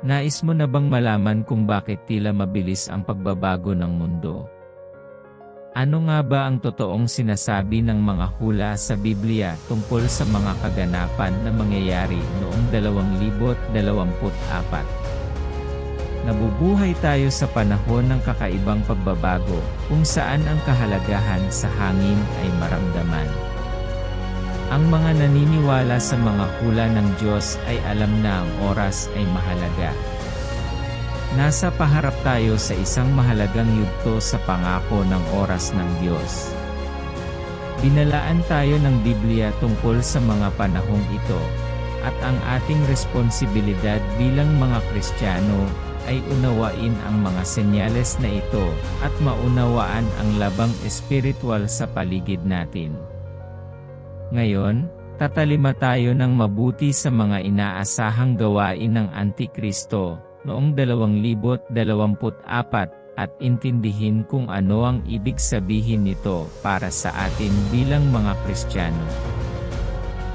Nais mo na bang malaman kung bakit tila mabilis ang pagbabago ng mundo? Ano nga ba ang totoong sinasabi ng mga hula sa Biblia tungkol sa mga kaganapan na mangyayari noong 2024? Nabubuhay tayo sa panahon ng kakaibang pagbabago, kung saan ang kahalagahan sa hangin ay maramdaman. Ang mga naniniwala sa mga hula ng Diyos ay alam na ang oras ay mahalaga. Nasa paharap tayo sa isang mahalagang yugto sa pangako ng oras ng Diyos. Binalaan tayo ng Biblia tungkol sa mga panahong ito, at ang ating responsibilidad bilang mga Kristiyano ay unawain ang mga senyales na ito at maunawaan ang labang espiritual sa paligid natin. Ngayon, tatalima tayo ng mabuti sa mga inaasahang gawain ng Antikristo noong 2024 at intindihin kung ano ang ibig sabihin nito para sa atin bilang mga Kristiyano.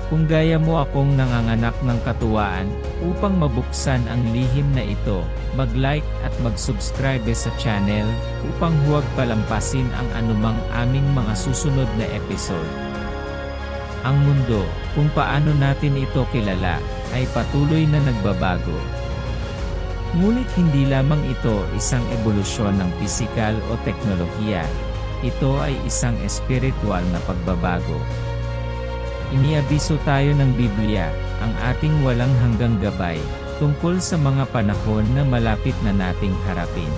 Kung gaya mo akong nanganganak ng katuwaan, upang mabuksan ang lihim na ito, mag-like at mag-subscribe sa channel, upang huwag palampasin ang anumang aming mga susunod na episode. Ang mundo, kung paano natin ito kilala, ay patuloy na nagbabago. Ngunit hindi lamang ito isang ebolusyon ng pisikal o teknolohiya, ito ay isang espiritual na pagbabago. Iniabiso tayo ng Biblia, ang ating walang hanggang gabay, tungkol sa mga panahon na malapit na nating harapin.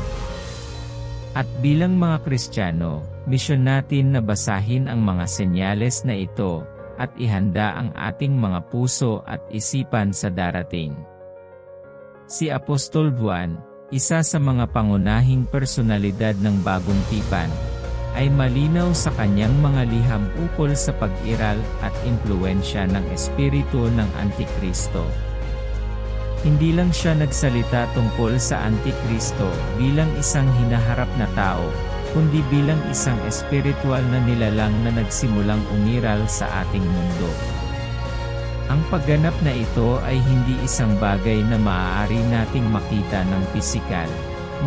At bilang mga Kristiyano, misyon natin na basahin ang mga senyales na ito, at ihanda ang ating mga puso at isipan sa darating. Si Apostol Juan, isa sa mga pangunahing personalidad ng Bagong Tipan, ay malinaw sa kanyang mga liham ukol sa pag-iral at impluwensya ng espiritu ng Antikristo. Hindi lang siya nagsalita tungkol sa Antikristo bilang isang hinaharap na tao, kundi bilang isang espiritual na nilalang na nagsimulang umiral sa ating mundo. Ang pagganap na ito ay hindi isang bagay na maaari nating makita ng pisikal,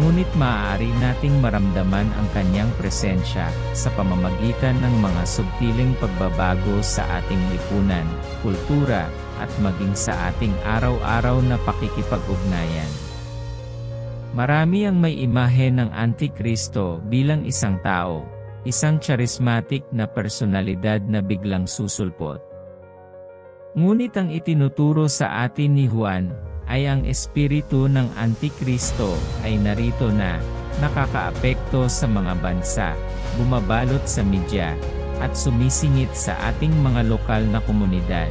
ngunit maaari nating maramdaman ang kanyang presensya sa pamamagitan ng mga subtiling pagbabago sa ating lipunan, kultura, at maging sa ating araw-araw na pakikipag-ugnayan. Marami ang may imahe ng Antikristo bilang isang tao, isang charismatic na personalidad na biglang susulpot. Ngunit ang itinuturo sa atin ni Juan, ay ang espiritu ng Antikristo ay narito na, nakakaapekto sa mga bansa, bumabalot sa media, at sumisingit sa ating mga lokal na komunidad.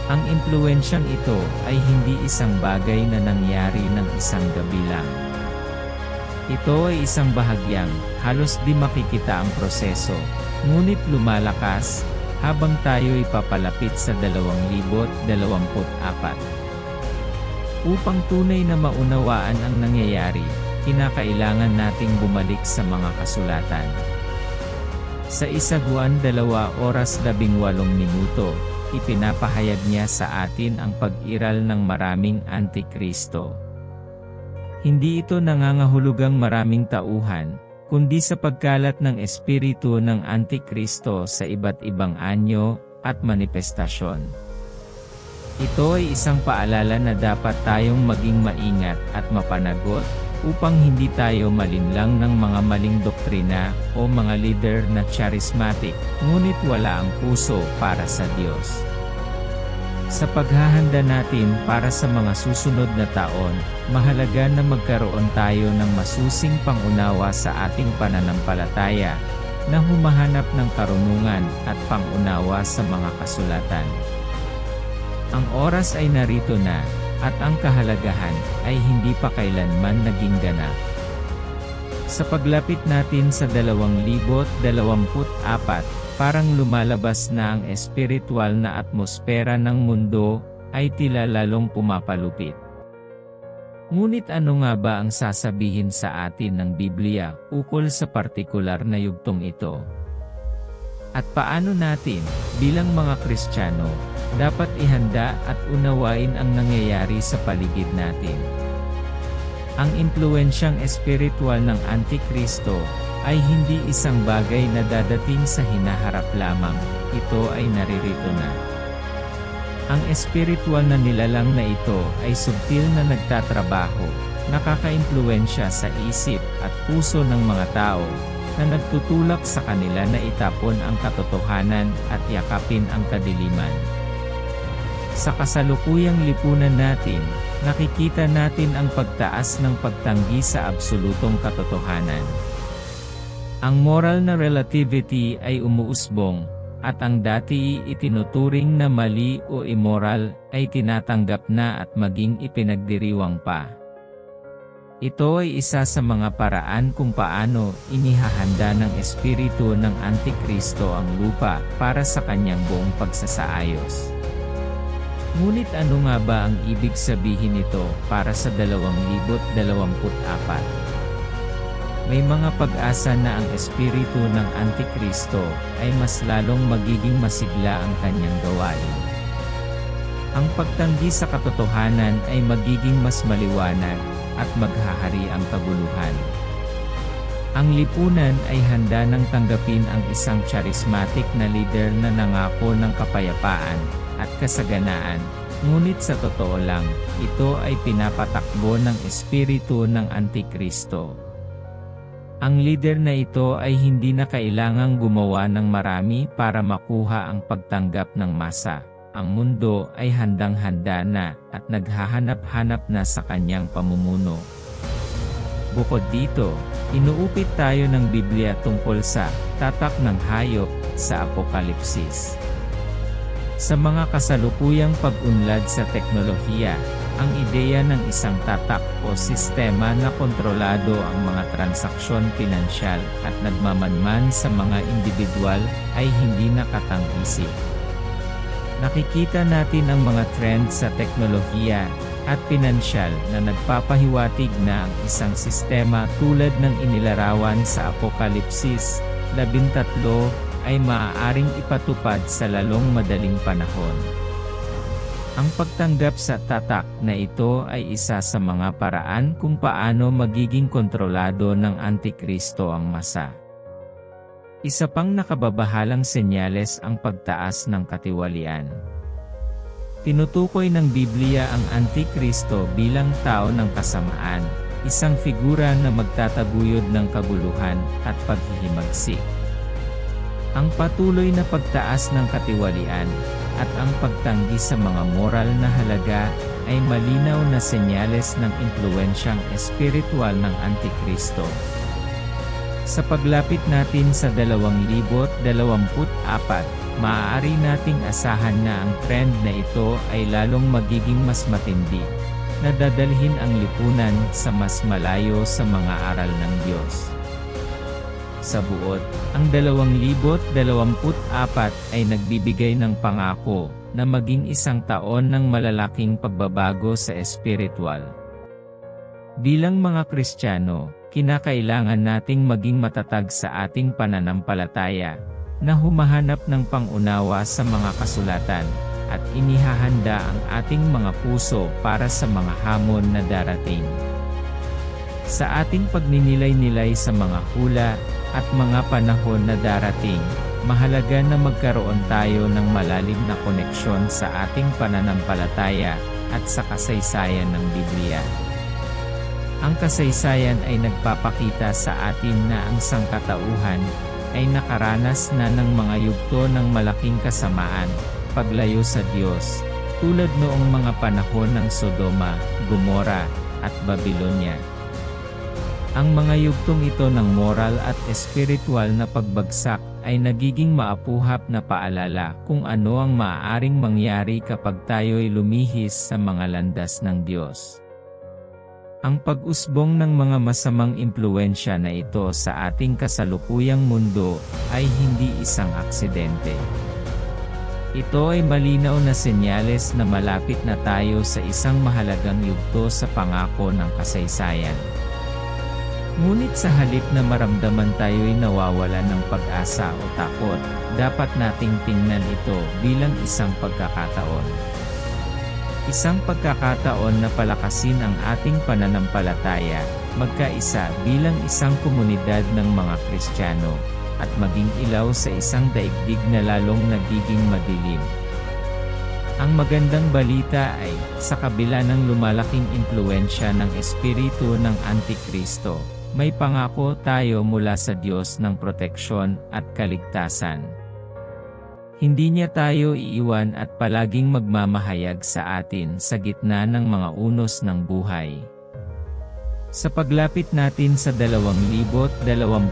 Ang impluwensyang ito ay hindi isang bagay na nangyari ng isang gabi lang. Ito ay isang bahagyang, halos di makikita ang proseso, ngunit lumalakas, habang tayo ipapalapit sa 2024. Upang tunay na maunawaan ang nangyayari, kinakailangan nating bumalik sa mga kasulatan. Sa 1 Juan 2:18, ipinapahayag niya sa atin ang pag-iral ng maraming Antikristo. Hindi ito nangangahulugang maraming tauhan, kundi sa pagkalat ng espiritu ng Antikristo sa iba't ibang anyo at manifestasyon. Ito ay isang paalala na dapat tayong maging maingat at mapanagot, upang hindi tayo malinlang ng mga maling doktrina o mga leader na charismatic, ngunit wala ang puso para sa Diyos. Sa paghahanda natin para sa mga susunod na taon, mahalaga na magkaroon tayo ng masusing pangunawa sa ating pananampalataya, na humahanap ng karunungan at pangunawa sa mga kasulatan. Ang oras ay narito na, at ang kahalagahan ay hindi pa kailanman naging ganap. Sa paglapit natin sa 2024, parang lumalabas na ang espiritual na atmosfera ng mundo, ay tila lalong pumapalupit. Ngunit ano nga ba ang sasabihin sa atin ng Biblia ukol sa partikular na yugtong ito? At paano natin, bilang mga Kristiyano, dapat ihanda at unawain ang nangyayari sa paligid natin? Ang impluwensyang espiritual ng Antikristo ay hindi isang bagay na dadating sa hinaharap lamang, ito ay naririto na. Ang espiritual na nilalang na ito ay subtil na nagtatrabaho, nakakaimpluwensya sa isip at puso ng mga tao, na nagtutulak sa kanila na itapon ang katotohanan at yakapin ang kadiliman. Sa kasalukuyang lipunan natin, nakikita natin ang pagtaas ng pagtanggi sa absolutong katotohanan. Ang moral na relativity ay umuusbong, at ang dati itinuturing na mali o immoral ay tinatanggap na at maging ipinagdiriwang pa. Ito ay isa sa mga paraan kung paano inihahanda ng espiritu ng Antikristo ang lupa para sa kanyang buong pagsasaayos. Ngunit ano nga ba ang ibig sabihin nito para sa 2024? May mga pag-asa na ang espiritu ng Antikristo ay mas lalong magiging masigla ang kanyang gawain. Ang pagtanggi sa katotohanan ay magiging mas maliwanag, at maghahari ang kaguluhan. Ang lipunan ay handa nang tanggapin ang isang charismatic na leader na nangako ng kapayapaan at kasaganaan, ngunit sa totoo lang, ito ay pinapatakbo ng espiritu ng Antikristo. Ang leader na ito ay hindi na kailangang gumawa ng marami para makuha ang pagtanggap ng masa. Ang mundo ay handang-handa na at naghahanap-hanap na sa kanyang pamumuno. Bukod dito, inuupit tayo ng Biblia tungkol sa tatak ng hayop sa Apokalipsis. Sa mga kasalukuyang pag-unlad sa teknolohiya, ang ideya ng isang tatak o sistema na kontrolado ang mga transaksyon pinansyal at nagmamanman sa mga individual ay hindi nakatang-isip. Nakikita natin ang mga trend sa teknolohiya at pinansyal na nagpapahiwatig na ang isang sistema tulad ng inilarawan sa Apokalipsis 13 ay maaaring ipatupad sa lalong madaling panahon. Ang pagtanggap sa tatak na ito ay isa sa mga paraan kung paano magiging kontrolado ng Antikristo ang masa. Isa pang nakababahalang senyales ang pagtaas ng katiwalian. Tinutukoy ng Biblia ang Antikristo bilang tao ng kasamaan, isang figura na magtataguyod ng kaguluhan at paghihimagsik. Ang patuloy na pagtaas ng katiwalian at ang pagtanggi sa mga moral na halaga ay malinaw na senyales ng impluwensyang espiritual ng Antikristo. Sa paglapit natin sa 2024, maaari nating asahan na ang trend na ito ay lalong magiging mas matindi, na dadalhin ang lipunan sa mas malayo sa mga aral ng Diyos. Sa buod, ang 2024 ay nagbibigay ng pangako na maging isang taon ng malalaking pagbabago sa espiritual. Bilang mga Kristiyano, kinakailangan nating maging matatag sa ating pananampalataya, na humahanap ng pangunawa sa mga kasulatan, at inihahanda ang ating mga puso para sa mga hamon na darating. Sa ating pagninilay-nilay sa mga hula at mga panahon na darating, mahalaga na magkaroon tayo ng malalim na koneksyon sa ating pananampalataya at sa kasaysayan ng Biblia. Ang kasaysayan ay nagpapakita sa atin na ang sangkatauhan ay nakaranas na ng mga yugto ng malaking kasamaan, paglayo sa Diyos, tulad noong mga panahon ng Sodoma, Gomora, at Babylonia. Ang mga yugtong ito ng moral at espiritual na pagbagsak ay nagiging maapuhap na paalala kung ano ang maaaring mangyari kapag tayo'y lumihis sa mga landas ng Diyos. Ang pag-usbong ng mga masamang impluwensya na ito sa ating kasalukuyang mundo ay hindi isang aksidente. Ito ay malinaw na senyales na malapit na tayo sa isang mahalagang yugto sa pangako ng kasaysayan. Ngunit sa halip na maramdaman tayo'y nawawala ng pag-asa o takot, dapat nating tingnan ito bilang isang pagkakataon. Isang pagkakataon na palakasin ang ating pananampalataya, magkaisa bilang isang komunidad ng mga Kristiyano, at maging ilaw sa isang daigdig na lalong nagiging madilim. Ang magandang balita ay, sa kabila ng lumalaking impluwensya ng espiritu ng Antikristo, may pangako tayo mula sa Diyos ng proteksyon at kaligtasan. Hindi niya tayo iiwan at palaging magmamahayag sa atin sa gitna ng mga unos ng buhay. Sa paglapit natin sa 2024,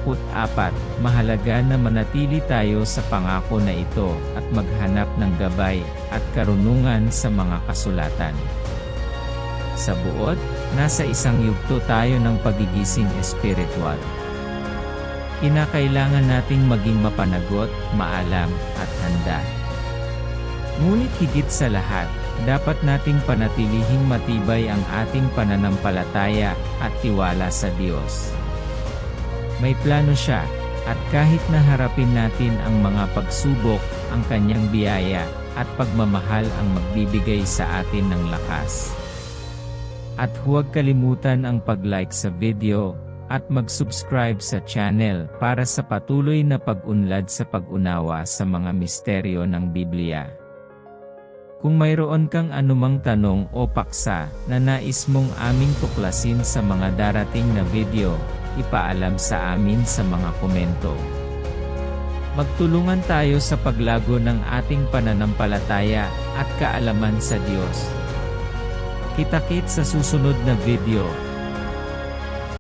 mahalaga na manatili tayo sa pangako na ito at maghanap ng gabay at karunungan sa mga kasulatan. Sa buod, nasa isang yugto tayo ng pagigising espiritual. Kinakailangan nating maging mapanagot, maalam, at handa. Ngunit higit sa lahat, dapat nating panatilihing matibay ang ating pananampalataya at tiwala sa Diyos. May plano siya, at kahit na harapin natin ang mga pagsubok, ang kanyang biyaya at pagmamahal ang magbibigay sa atin ng lakas. At huwag kalimutan ang pag-like sa video at mag-subscribe sa channel para sa patuloy na pag-unlad sa pag-unawa sa mga misteryo ng Biblia. Kung mayroon kang anumang tanong o paksa na nais mong aming tuklasin sa mga darating na video, ipaalam sa amin sa mga komento. Magtulungan tayo sa paglago ng ating pananampalataya at kaalaman sa Diyos. Kita-kits sa susunod na video.